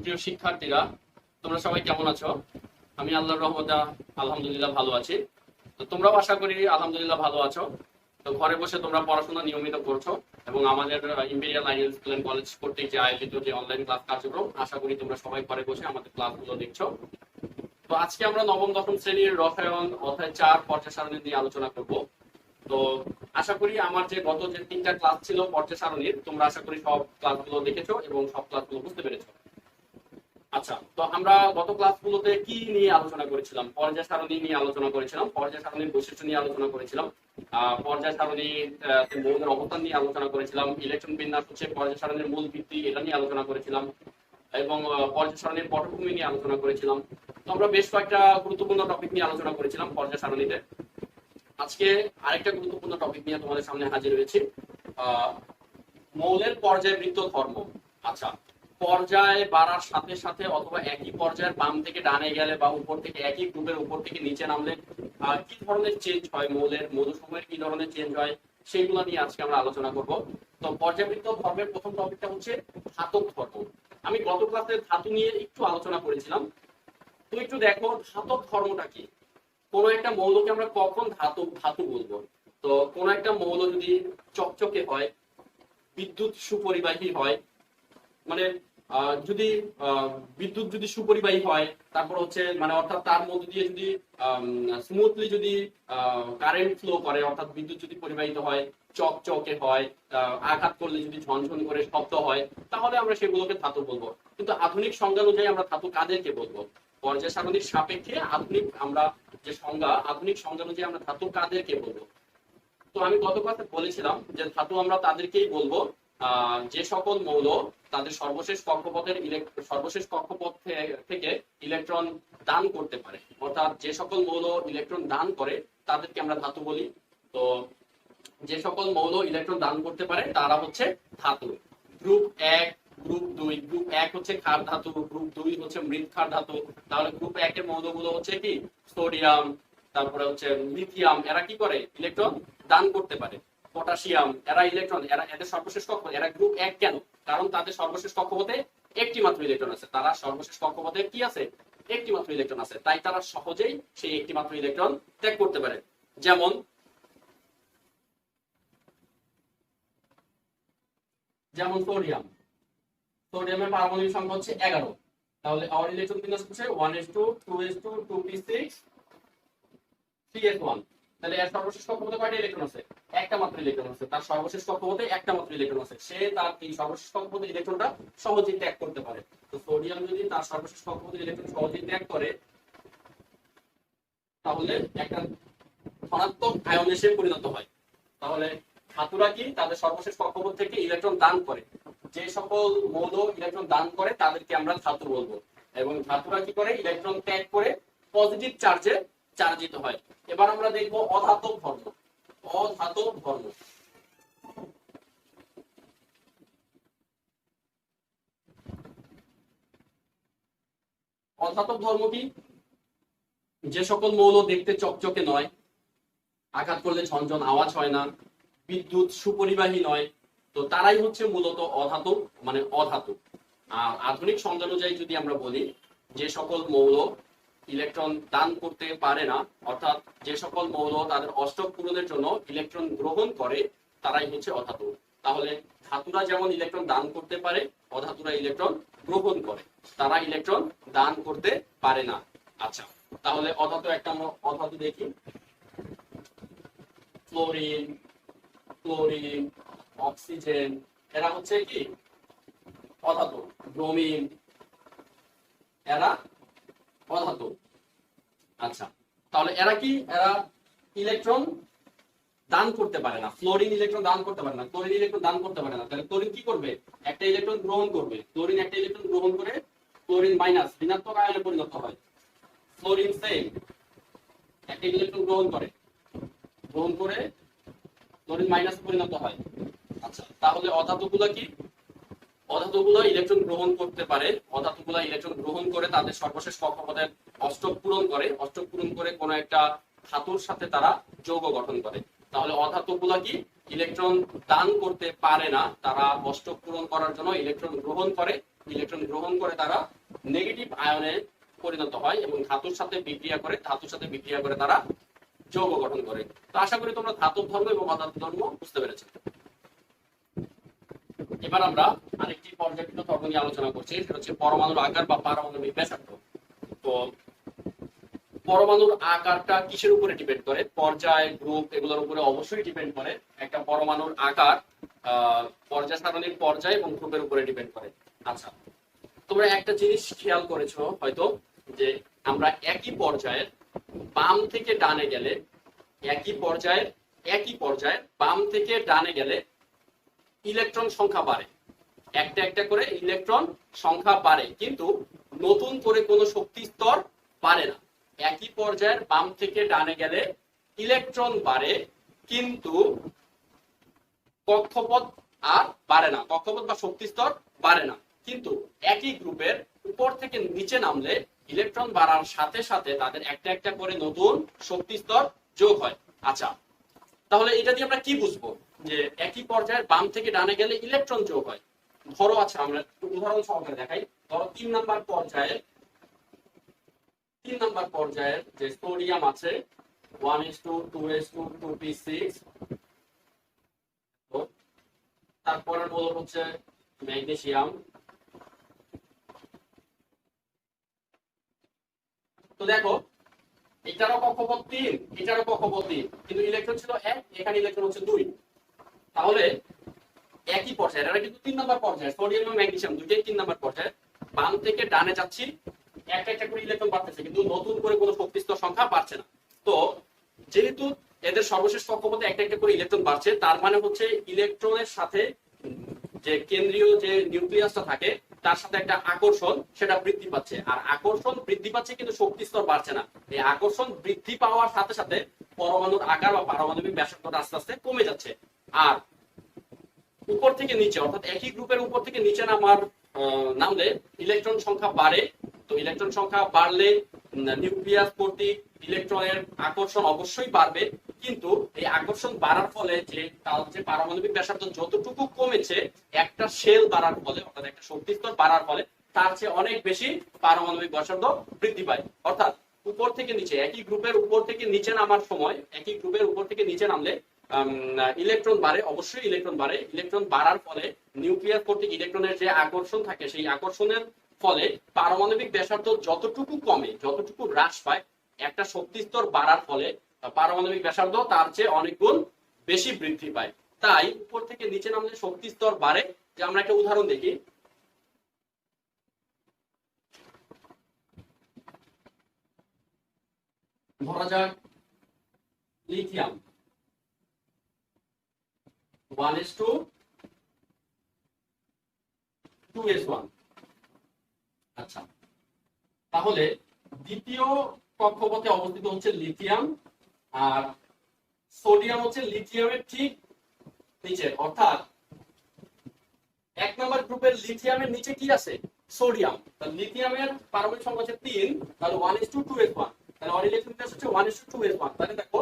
সুপ্রিয় শিক্ষার্থীরা, তোমরা সবাই কেমন আছো? আমি আল্লাহর রহমতে আলহামদুলিল্লাহ ভালো আছি। তো তোমরাও আশা করি আলহামদুলিল্লাহ ভালো আছো। তো ঘরে বসে তোমরা পড়াশোনা নিয়মিত করছো এবং আমাদের Imperial Ideal School and College কর্তৃক যে আয়োজিত যে অনলাইন ক্লাস কার্যক্রম, আশা করি তোমরা সবাই ঘরে বসে আমাদের ক্লাসগুলো দেখছো। তো আজকে আমরা নবম দশম শ্রেণীর রসায়ন অধ্যায় ৪ পর্যায় সারণী নিয়ে আলোচনা করব। তো আশা করি আমার যে গত যে ৩টা ক্লাস ছিল পর্যায় সারণীর, তোমরা আশা করি সব ক্লাসগুলো দেখেছো এবং সব ক্লাসগুলো বুঝতে পেরেছো। আচ্ছা, তো আমরা গত ক্লাসগুলোতে কি নিয়ে আলোচনা করেছিলাম? পর্যায় সারণী নিয়ে আলোচনা করেছিলাম, পর্যায় সারণীর বৈশিষ্ট্য নিয়ে আলোচনা করেছিলাম, পর্যায় সারণী মৌলের অবস্থান নিয়ে আলোচনা করেছিলাম, ইলেকট্রন বিন্যাস হচ্ছে পর্যায় সারণীর মূল ভিত্তি, এটা নিয়ে আলোচনা করেছিলাম এবং পর্যায় সারণীর পটভূমি নিয়ে আলোচনা করেছিলাম। তো আমরা বেশ কয়েকটা গুরুত্বপূর্ণ টপিক নিয়ে আলোচনা করেছিলাম পর্যায় সারণীতে। আজকে আরেকটা গুরুত্বপূর্ণ টপিক নিয়ে তোমাদের সামনে হাজির হয়েছি, মৌলের পর্যায়বৃত্ত ধর্ম। আচ্ছা, পর্যায়ে বাড়ার সাথে সাথে অথবা একই পর্যায়ের বাম থেকে ডানে গেলে বা উপর থেকে একই গ্রুপের উপর থেকে নিচে নামলে কি ধরনের চেঞ্জ হয়, মৌলের মৌলসমূহের কি ধরনের চেঞ্জ হয়, সেইগুলো নিয়ে আজকে আমরা আলোচনা করব। তো পর্যায়বৃত্ত ধর্মের প্রথম টপিকটা হচ্ছে ধাতব ধর্ম। আমি গত ক্লাসে ধাতু নিয়ে একটু আলোচনা করেছিলাম। তো একটু দেখো ধাতব ধর্মটা কি। কোনো একটা মৌলকে আমরা কখন ধাতু ধাতু বলবো? তো কোনো একটা মৌল যদি চকচকে হয়, বিদ্যুৎ সুপরিবাহী হয়, মানে যদি বিদ্যুৎ যদি সুপরিবাহী হয়, তারপর হচ্ছে মানে অর্থাৎ তার মধ্যে দিয়ে যদি স্মুথলি যদি কারেন্ট ফ্লো করে, অর্থাৎ বিদ্যুৎ যদি পরিবাহিত হয়, চকচকে হয়, আঘাত করলে যদি ঝনঝন করে শব্দ হয়, তাহলে আমরা সেগুলোকে ধাতু বলবো। কিন্তু আধুনিক সংজ্ঞা অনুযায়ী আমরা ধাতু কাদেরকে বলবো? পর্যায় সারণীর সাপেক্ষে আধুনিক আমরা যে সংজ্ঞা, আধুনিক সংজ্ঞা অনুযায়ী আমরা ধাতু কাদেরকে বলবো? তো আমি গত ক্লাসে বলেছিলাম যে ধাতু আমরা তাদেরকেই বলবো যে সকল মৌল তাদের সর্বশেষ কক্ষপথ থেকে ইলেকট্রন দান করতে পারে, অর্থাৎ যে সকল মৌল ইলেকট্রন দান করে তাদেরকে আমরা ধাতু বলি। তো যে সকল মৌল ইলেকট্রন দান করতে পারে তারা হচ্ছে ধাতু। গ্রুপ ১, গ্রুপ ২, গ্রুপ ১ হচ্ছে ক্ষার ধাতু, গ্রুপ ২ হচ্ছে মৃৎ ক্ষার ধাতু। তাহলে গ্রুপ ১ এর মৌলগুলো হচ্ছে কি? সোডিয়াম, তারপরে হচ্ছে লিথিয়াম, এরা কি করে? ইলেকট্রন দান করতে পারে। পটাশিয়াম, এদের সর্বশেষ কক্ষপথ, এরা গ্রুপ ১ কেন? কারণ তাদের সর্বশেষ কক্ষপথে একটি মাত্র ইলেকট্রন আছে, তারা সর্বশেষ কক্ষপথে কি আছে? একটি মাত্র ইলেকট্রন আছে, তাই তারা সহজেই সেই একটি মাত্র ইলেকট্রন ত্যাগ করতে পারে। যেমন সোডিয়ামের পারমাণবিক সংখ্যা হচ্ছে 11। তাহলে our ইলেকট্রন বিন্যাস হচ্ছে 1s2 2s2 2p6 3s1। তাহলে এর সর্বশেষ কক্ষপথে কয়টা ইলেকট্রন আছে? একটা মাত্র ইলেকট্রন আছে, তার সর্বশেষ কক্ষপথে একটা মাত্র ইলেকট্রন আছে, সে তার এই সর্বশেষ কক্ষপথে ইলেকট্রনটা সহজেই ত্যাগ করতে পারে। তো সোডিয়াম যদি তার সর্বশেষ কক্ষপথে ইলেকট্রন সহজেই ত্যাগ করে, তাহলে একটা ধনাত্মক আয়ন এসে পরিণত হয়। তাহলে ধাতুরা কি? তাদের সর্বশেষ কক্ষপথ থেকে ইলেকট্রন দান করে। যে সকল মৌল ইলেকট্রন দান করে তাদেরকে আমরা ধাতু বলবো। এবং ধাতুরা কি করে? ইলেকট্রন ত্যাগ করে পজিটিভ চার্জে চার্জিত হয়। এবার আমরা দেখবো অধাতব ধর্ম। অধাতব ধর্ম, অধাতব ধর্ম কি? যে সকল মৌল দেখতে চকচকে নয়, আঘাত করলে ঝনঝন আওয়াজ হয় না, বিদ্যুৎ সুপরিবাহী নয়, তো তারাই হচ্ছে মূলত অধাতু, মানে অধাতু। আর আধুনিক সংজ্ঞা অনুযায়ী যদি আমরা বলি, যে সকল মৌল ইলেকট্রন দান করতে পারে না, অর্থাৎ যে সকল মৌল তাদের অষ্টক পূরণের জন্য ইলেকট্রন গ্রহণ করে, তারাই হচ্ছে অধাতু। তাহলে ধাতুরা যেমন ইলেকট্রন দান করতে পারে, অধাতুরা ইলেকট্রন গ্রহণ করে, তারা ইলেকট্রন দান করতে পারে না। আচ্ছা, তাহলে অধাতু একটা আমরা অধাতু দেখি। ফ্লোরিন, ক্লোরিন, অক্সিজেন, এরা হচ্ছে কি? অধাতু। ব্রোমিন, এরা অধাতু। আচ্ছা, তাহলে এরা কি? এরা ইলেকট্রন দান করতে পারে না। ফ্লোরিন ইলেকট্রন দান করতে পারে না, ক্লোরিন ইলেকট্রন দান করতে পারে না। তাহলে ক্লোরিন কি করবে? একটা ইলেকট্রন গ্রহণ করবে। ক্লোরিন একটা ইলেকট্রন গ্রহণ করে ক্লোরিন মাইনাস ঋণাত্মক আয়নে পরিণত হয়। ফ্লোরিন সেম একটা ইলেকট্রন গ্রহণ করে ক্লোরিন মাইনাস পরিণত হয়। আচ্ছা, তাহলে অধাতুগুলো কি? অধাতুগুলো ইলেকট্রন গ্রহণ করতে পারে। অধাতুগুলো ইলেকট্রন গ্রহণ করে তাদের সর্বশেষ কক্ষপথের অষ্টক পূরণ করে কোনো একটা ধাতুর সাথে তারা যৌগ গঠন করে। তাহলে অধাতুগুলো কি? ইলেকট্রন দান করতে পারে না, তারা অষ্টক পূরণ করার জন্য ইলেকট্রন গ্রহণ করে ইলেকট্রন গ্রহণ করে তারা নেগেটিভ আয়নে পরিণত হয় এবং ধাতুর সাথে বিক্রিয়া করে তারা যৌগ গঠন করে। তো আশা করি তোমরা ধাতব ধর্ম এবং অধাতব ধর্ম বুঝতে পেরেছো। এবার আমরা আরেকটি পর্যায়ক্রমিক ধর্ম নিয়ে আলোচনা করছি, সেটা হচ্ছে পরমাণুর আকার বা পারমাণবিক ব্যাসার্ধ। তো পরমাণুর আকারটা কিসের উপরে ডিপেন্ড করে? পর্যায়, গ্রুপ এগুলোর উপরে অবশ্যই ডিপেন্ড করে। একটা পরমাণুর আকার পর্যায় সারণীর পর্যায় এবং গ্রুপের উপরে ডিপেন্ড করে। আচ্ছা, তোমরা একটা জিনিস খেয়াল করেছো হয়তো, যে আমরা একই পর্যায়ের বাম থেকে ডানে গেলে একই পর্যায়ের বাম থেকে ডানে গেলে ইলেকট্রন সংখ্যা বাড়ে, একটা একটা করে ইলেকট্রন সংখ্যা বাড়ে, কিন্তু নতুন করে কোনো শক্তি স্তর বাড়ে না। একই পর্যায়ের বাম থেকে ডানে গেলে ইলেকট্রন বাড়ে, কিন্তু কক্ষপথ আর বাড়ে না, কক্ষপথ বা শক্তি স্তর বাড়ে না। কিন্তু একই গ্রুপের উপর থেকে নিচে নামলে ইলেকট্রন বাড়ার সাথে সাথে তাদের একটা একটা করে নতুন শক্তি স্তর যোগ হয়। আচ্ছা, তাহলে এটা দিয়ে আমরা কি বুঝবো যে একই পর্যায়ের বাম থেকে ডানে গেলে ইলেকট্রন যোগ হয়? ধরো, আচ্ছা আমরা উদাহরণ সহকারে দেখাই। ধরো 3 নাম্বার পর্যায়ের যে সোডিয়াম আছে 1:2, 2:2, 2p6, তারপরের মূলক হচ্ছে ম্যাগনেসিয়াম। তো দেখো, এটারও কক্ষপথ 3, এটারও কক্ষপথ 3, কিন্তু ইলেকট্রন ছিল 1, এখানে ইলেকট্রন হচ্ছে 2। তাহলে একই পর্যায়ে, এটা কিন্তু 3 নাম্বার পর্যায়ে, সোডিয়াম এবং ম্যাগনেসিয়াম দুটোই 3 নাম্বার পর্যায়ে, বাম থেকে ডানে যাচ্ছি, একটা একটা করে ইলেকট্রন বাড়তেছে, কিন্তু নতুন করে কোনো শক্তি স্তর সংখ্যা বাড়ছে না। তো যেহেতু এদের সর্বশেষ কক্ষপথে একটা একটা করে ইলেকট্রন বাড়ছে, তার মানে হচ্ছে ইলেকট্রনের সাথে যে কেন্দ্রীয় যে নিউক্লিয়াসটা থাকে তার সাথে একটা আকর্ষণ সেটা বৃদ্ধি পাচ্ছে, আর আকর্ষণ বৃদ্ধি পাচ্ছে কিন্তু শক্তি স্তর বাড়ছে না। এই আকর্ষণ বৃদ্ধি পাওয়ার সাথে সাথে পরমাণুর আকার বা পারমাণবিক ব্যাসার্ধটা আস্তে আস্তে কমে যাচ্ছে। আর উপর থেকে নিচে, অর্থাৎ একই গ্রুপের উপর থেকে নিচে নামলে ইলেকট্রন সংখ্যা বাড়ে। তো ইলেকট্রন সংখ্যা বাড়লে নিউক্লিয়াস কর্তৃক ইলেকট্রনের আকর্ষণ অবশ্যই বাড়বে, কিন্তু এই আকর্ষণ বাড়ার ফলে যে পারমাণবিক ব্যাসার্ধ যতটুকু কমেছে একটা শেল বাড়ার ফলে, অর্থাৎ একটা শক্তি স্তর বাড়ার ফলে তার চেয়ে অনেক বেশি পারমাণবিক ব্যাসার্ধ বৃদ্ধি পায়। অর্থাৎ উপর থেকে নিচে, একই গ্রুপের উপর থেকে নিচে নামার সময়, একই গ্রুপের উপর থেকে নিচে নামলে ইলেকট্রন বাড়ে, অবশ্যই ইলেকট্রন বাড়ে। ইলেকট্রন বাড়ার ফলে নিউক্লিয়াস কর্তৃক ইলেকট্রনের যে আকর্ষণ থাকে, সেই আকর্ষণের ফলে পারমাণবিক ব্যাসার্ধ যতটুকু কমে, যতটুকু হ্রাস পায়, একটা শক্তি স্তর বাড়ার ফলে পারমাণবিক ব্যাসার্ধ তার চেয়ে অনেক গুণ বেশি বৃদ্ধি পায়। তাই উপর থেকে নিচে নামলে শক্তি স্তর বাড়ে। যে আমরা একটা উদাহরণ দেখি, ধরা যাক লিথিয়াম 1:2:1। আচ্ছা, তাহলে দ্বিতীয় কক্ষপথে অবস্থিত হচ্ছে লিথিয়াম, আর সোডিয়াম হচ্ছে লিথিয়ামের ঠিক নিচে, অর্থাৎ 1 নম্বর গ্রুপের লিথিয়ামের নিচে কি আছে? সোডিয়াম। তাহলে লিথিয়ামের পারমাণবিক সংখ্যা হচ্ছে 3, তাহলে 1:2:1, তাহলে ওর ইলেকট্রন হচ্ছে 1:2:1। তাহলে দেখো,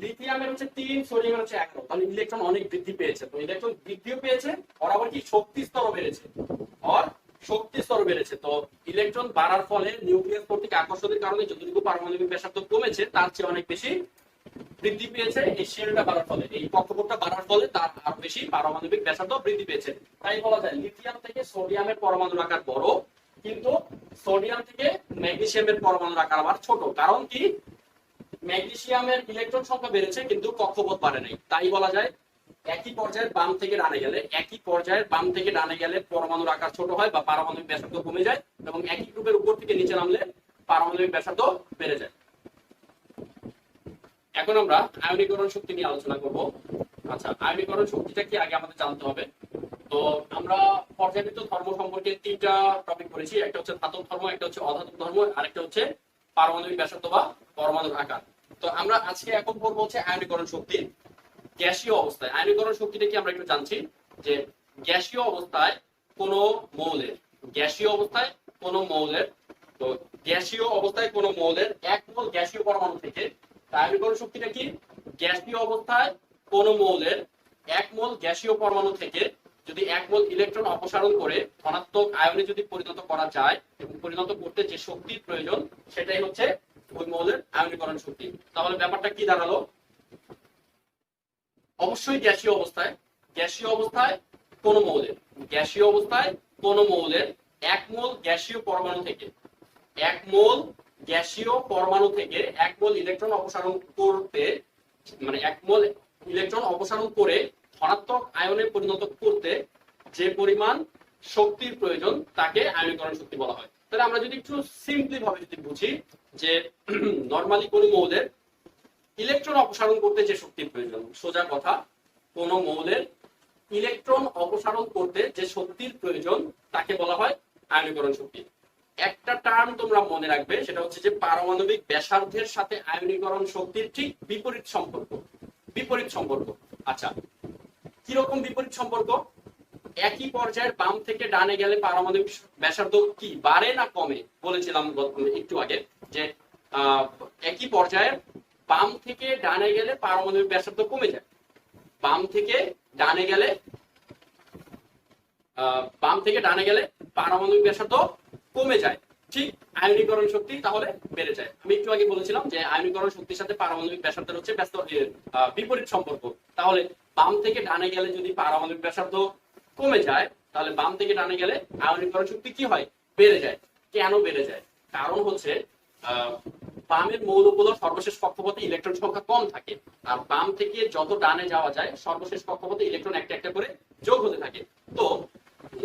লিথিয়ামের হচ্ছে 3, সোডিয়ামের হচ্ছে 11, তাহলে ইলেকট্রন অনেক বৃদ্ধি পেয়েছে। তো ইলেকট্রন বৃদ্ধিও পেয়েছে, আর আবার কি শক্তি স্তরও বেড়েছে। তো ইলেকট্রন বাড়ার ফলে নিউক্লিয়াস কর্তৃক আকর্ষণের কারণে যতটুকু পারমাণবিক ব্যাসার্ধ কমেছে তার চেয়ে অনেক বেশি বৃদ্ধি পেয়েছে। এই শেলটা বাড়ার ফলে, এই কক্ষপথটা বাড়ার ফলে তার আরো বেশি পারমাণবিক ব্যাসার্ধ বৃদ্ধি পেয়েছে। তাই বলা যায় লিথিয়াম থেকে সোডিয়ামের পরমাণুর আকার বড়, কিন্তু সোডিয়াম থেকে ম্যাগনেসিয়ামের পরমাণুর আকার আবার ছোট। কারণ কি? ম্যাগনেসিয়ামের ইলেকট্রন সংখ্যা বেড়েছে কিন্তু কক্ষপথ বাড়ে নাই। তাই বলা যায় একই পর্যায়ের বাম থেকে ডানে গেলে পরমাণুর আকার ছোট হয় বা পারমাণবিক ব্যাসার্ধ কমে যায়, এবং একই গ্রুপের উপর থেকে নিচে নামলে পারমাণবিক ব্যাসার্ধ বেড়ে যায়। এখন আমরা আয়নীকরণ শক্তি নিয়ে আলোচনা করব। আচ্ছা, আয়নীকরণ শক্তিটা কি আগে আমাদের জানতে হবে। তো আমরা পর্যায়বৃত্ত ধর্ম সম্পর্কে 3টা টপিক করেছি, একটা হচ্ছে ধাতব ধর্ম, একটা হচ্ছে অধাতব ধর্ম, আরেকটা হচ্ছে পারমাণবিক ব্যাসার্ধ বা পরমাণুর আকার। তো আমরা আজকে এখন পড়বো হচ্ছে আয়নীকরণ শক্তি গ্যাসীয় অবস্থায়। আয়নীকরণ শক্তিটা কি আমরা একটু জানছি, যে গ্যাসীয় অবস্থায় কোনো মৌলের তো গ্যাসীয় অবস্থায় কোনো মৌলের 1 মোল গ্যাসীয় পরমাণু থেকে, আয়নীকরণ শক্তিটা কি? গ্যাসীয় অবস্থায় কোনো মৌলের 1 মোল গ্যাসীয় পরমাণু থেকে যদি যদি 1 মোল ইলেকট্রন অপসারণ করে ধনাত্মক আয়নে যদি পরিণত করা যায় এবং পরিণত করতে যে শক্তির প্রয়োজন সেটাই হচ্ছে ওই মোলের আয়নীকরণ শক্তি। তাহলে ব্যাপারটা কি দাঁড়ালো? অবশ্যই গ্যাসীয় অবস্থায় কোন মৌলের 1 মোল গ্যাসীয় পরমাণু থেকে 1 মোল গ্যাসীয় পরমাণু থেকে 1 মোল ইলেকট্রন অপসারণ করতে, মানে 1 মোল ইলেকট্রন অপসারণ করে ধনাত্মক আয়নে পরিণত করতে যে পরিমাণ শক্তির প্রয়োজন তাকে আয়নীকরণ শক্তি বলা হয়। তাহলে আমরা যদি একটু সিম্পলি ভাবে যদি বুঝি যে নরমালি কোন মৌলের ইলেকট্রন অপসারণ করতে যে শক্তির প্রয়োজন, সোজা কথা, কোন মৌলের ইলেকট্রন অপসারণ করতে যে শক্তির প্রয়োজন তাকে বলা হয় আয়নীকরণ শক্তি। একটা টার্ম তোমরা মনে রাখবে, সেটা হচ্ছে যে পারমাণবিক ব্যাসার্ধের সাথে আয়নীকরণ শক্তির ঠিক বিপরীত সম্পর্ক। আচ্ছা, কিরকম বিপরীত সম্পর্ক? একই পর্যায়ের বাম থেকে ডানে গেলে পারমাণবিক ব্যাসার্ধ কি বাড়ে না কমে? বলেছিলাম একটু আগে যে একই পর্যায়ের বাম থেকে ডানে গেলে পারমাণবিক ব্যাসার্ধ কমে যায়। বাম থেকে ডানে গেলে পারমাণবিক ব্যাসার্ধ কমে যায়, ঠিক আয়নীকরণ শক্তি তাহলে বেড়ে যায়। আমি একটু আগে বলেছিলাম যে আয়নীকরণ শক্তির সাথে পারমাণবিক ব্যাসার্ধের হচ্ছে বিপরীত সম্পর্ক। তাহলে বাম থেকে ডানে গেলে যদি পারমাণবিক ব্যাসার্ধ কমে যায়, তাহলে বাম থেকে ডানে গেলে আয়নীকরণ শক্তি কি হয়? বেড়ে যায়। কেন বেড়ে যায়? কারণ হচ্ছে বামের মৌলগুলোর সর্বশেষ কক্ষপথে ইলেকট্রন সংখ্যা কম থাকে, আর বাম থেকে যত ডানে যাওয়া যায় সর্বশেষ কক্ষপথে ইলেকট্রন একটা একটা করে যোগ হতে থাকে। তো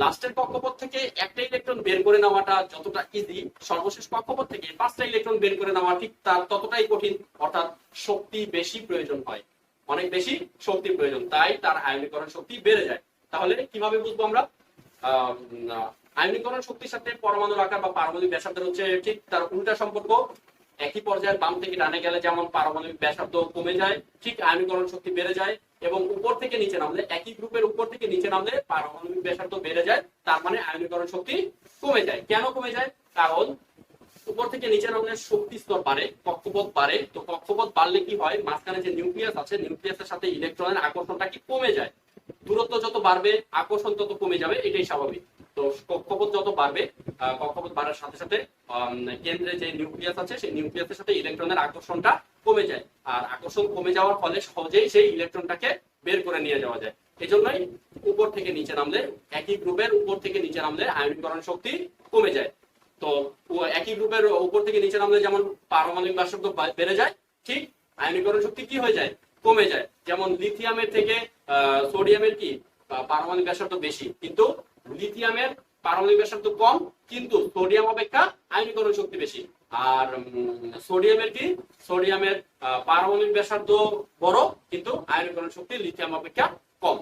লাস্টের কক্ষপথ থেকে একটা ইলেকট্রন বের করে নেওয়াটা যতটা ইজি, সর্বশেষ কক্ষপথ থেকে 5টা ইলেকট্রন বের করে নেওয়া ঠিক তার ততটাই কঠিন। অর্থাৎ শক্তি বেশি প্রয়োজন হয়, অনেক বেশি শক্তি প্রয়োজন, তাই তার আয়নীকরণ শক্তি বেড়ে যায়। তাহলে কিভাবে বুঝবো আমরা? আয়নীকরণ শক্তির সাথে পরমাণুর আকার বা পারমাণবিক ব্যাসার্ধের হচ্ছে ঠিক তার উল্টা সম্পর্ক। একই পর্যায়ের বাম থেকে ডানে গেলে যেমন পারমাণবিক ব্যাসার্ধ কমে যায়, ঠিক আয়নীকরণ শক্তি বেড়ে যায়। এবং উপর থেকে নিচে নামলে, একই গ্রুপের উপর থেকে নিচে নামলে পারমাণবিক ব্যাসার্ধ বেড়ে যায়, তার মানে আয়নীকরণ শক্তি কমে যায়। কেন কমে যায়? কারণ উপর থেকে নিচে নামলে শক্তি স্তর বাড়ে, কক্ষপথ বাড়ে। তো কক্ষপথ বাড়লে কি হয়? মাঝখানে যে নিউক্লিয়াস আছে, নিউক্লিয়াসের সাথে ইলেকট্রনের আকর্ষণটা কি কমে যায়। দূরত্ব যত বাড়বে আকর্ষণ তত কমে যাবে, এটাই স্বাভাবিক। তো কক্ষপথ যত বাড়বে, কক্ষপথ বাড়ার সাথে সাথে কেন্দ্রে যে নিউক্লিয়াস আছে সেই নিউক্লিয়াসের সাথে ইলেকট্রনের আকর্ষণটা কমে যায়, আর আকর্ষণ কমে যাওয়ার ফলে সহজেই সেই ইলেকট্রনটাকে বের করে নিয়ে যাওয়া যায়। এজন্যই উপর থেকে নিচে নামলে, একই গ্রুপের উপর থেকে নিচে নামলে আয়নীকরণ শক্তি কমে যায়। তো একই গ্রুপের উপর থেকে নিচে নামলে যেমন পারমাণবিক ব্যাসার্ধ বেড়ে যায়, ঠিক আয়নীকরণ শক্তি কি হয়ে যায়? কমে যায়। যেমন লিথিয়ামের থেকে সোডিয়ামের কি পারমাণবিক ব্যাসার্ধ বেশি, কিন্তু লিথিয়ামের পারমাণবিক ব্যাসার্ধ কম, কিন্তু সোডিয়াম অপেক্ষা আয়নীকরণ শক্তি বেশি। আর সোডিয়ামের পারমাণবিক ব্যাসার্ধ বড়, কিন্তু আয়নীকরণ শক্তি লিথিয়াম অপেক্ষা কম।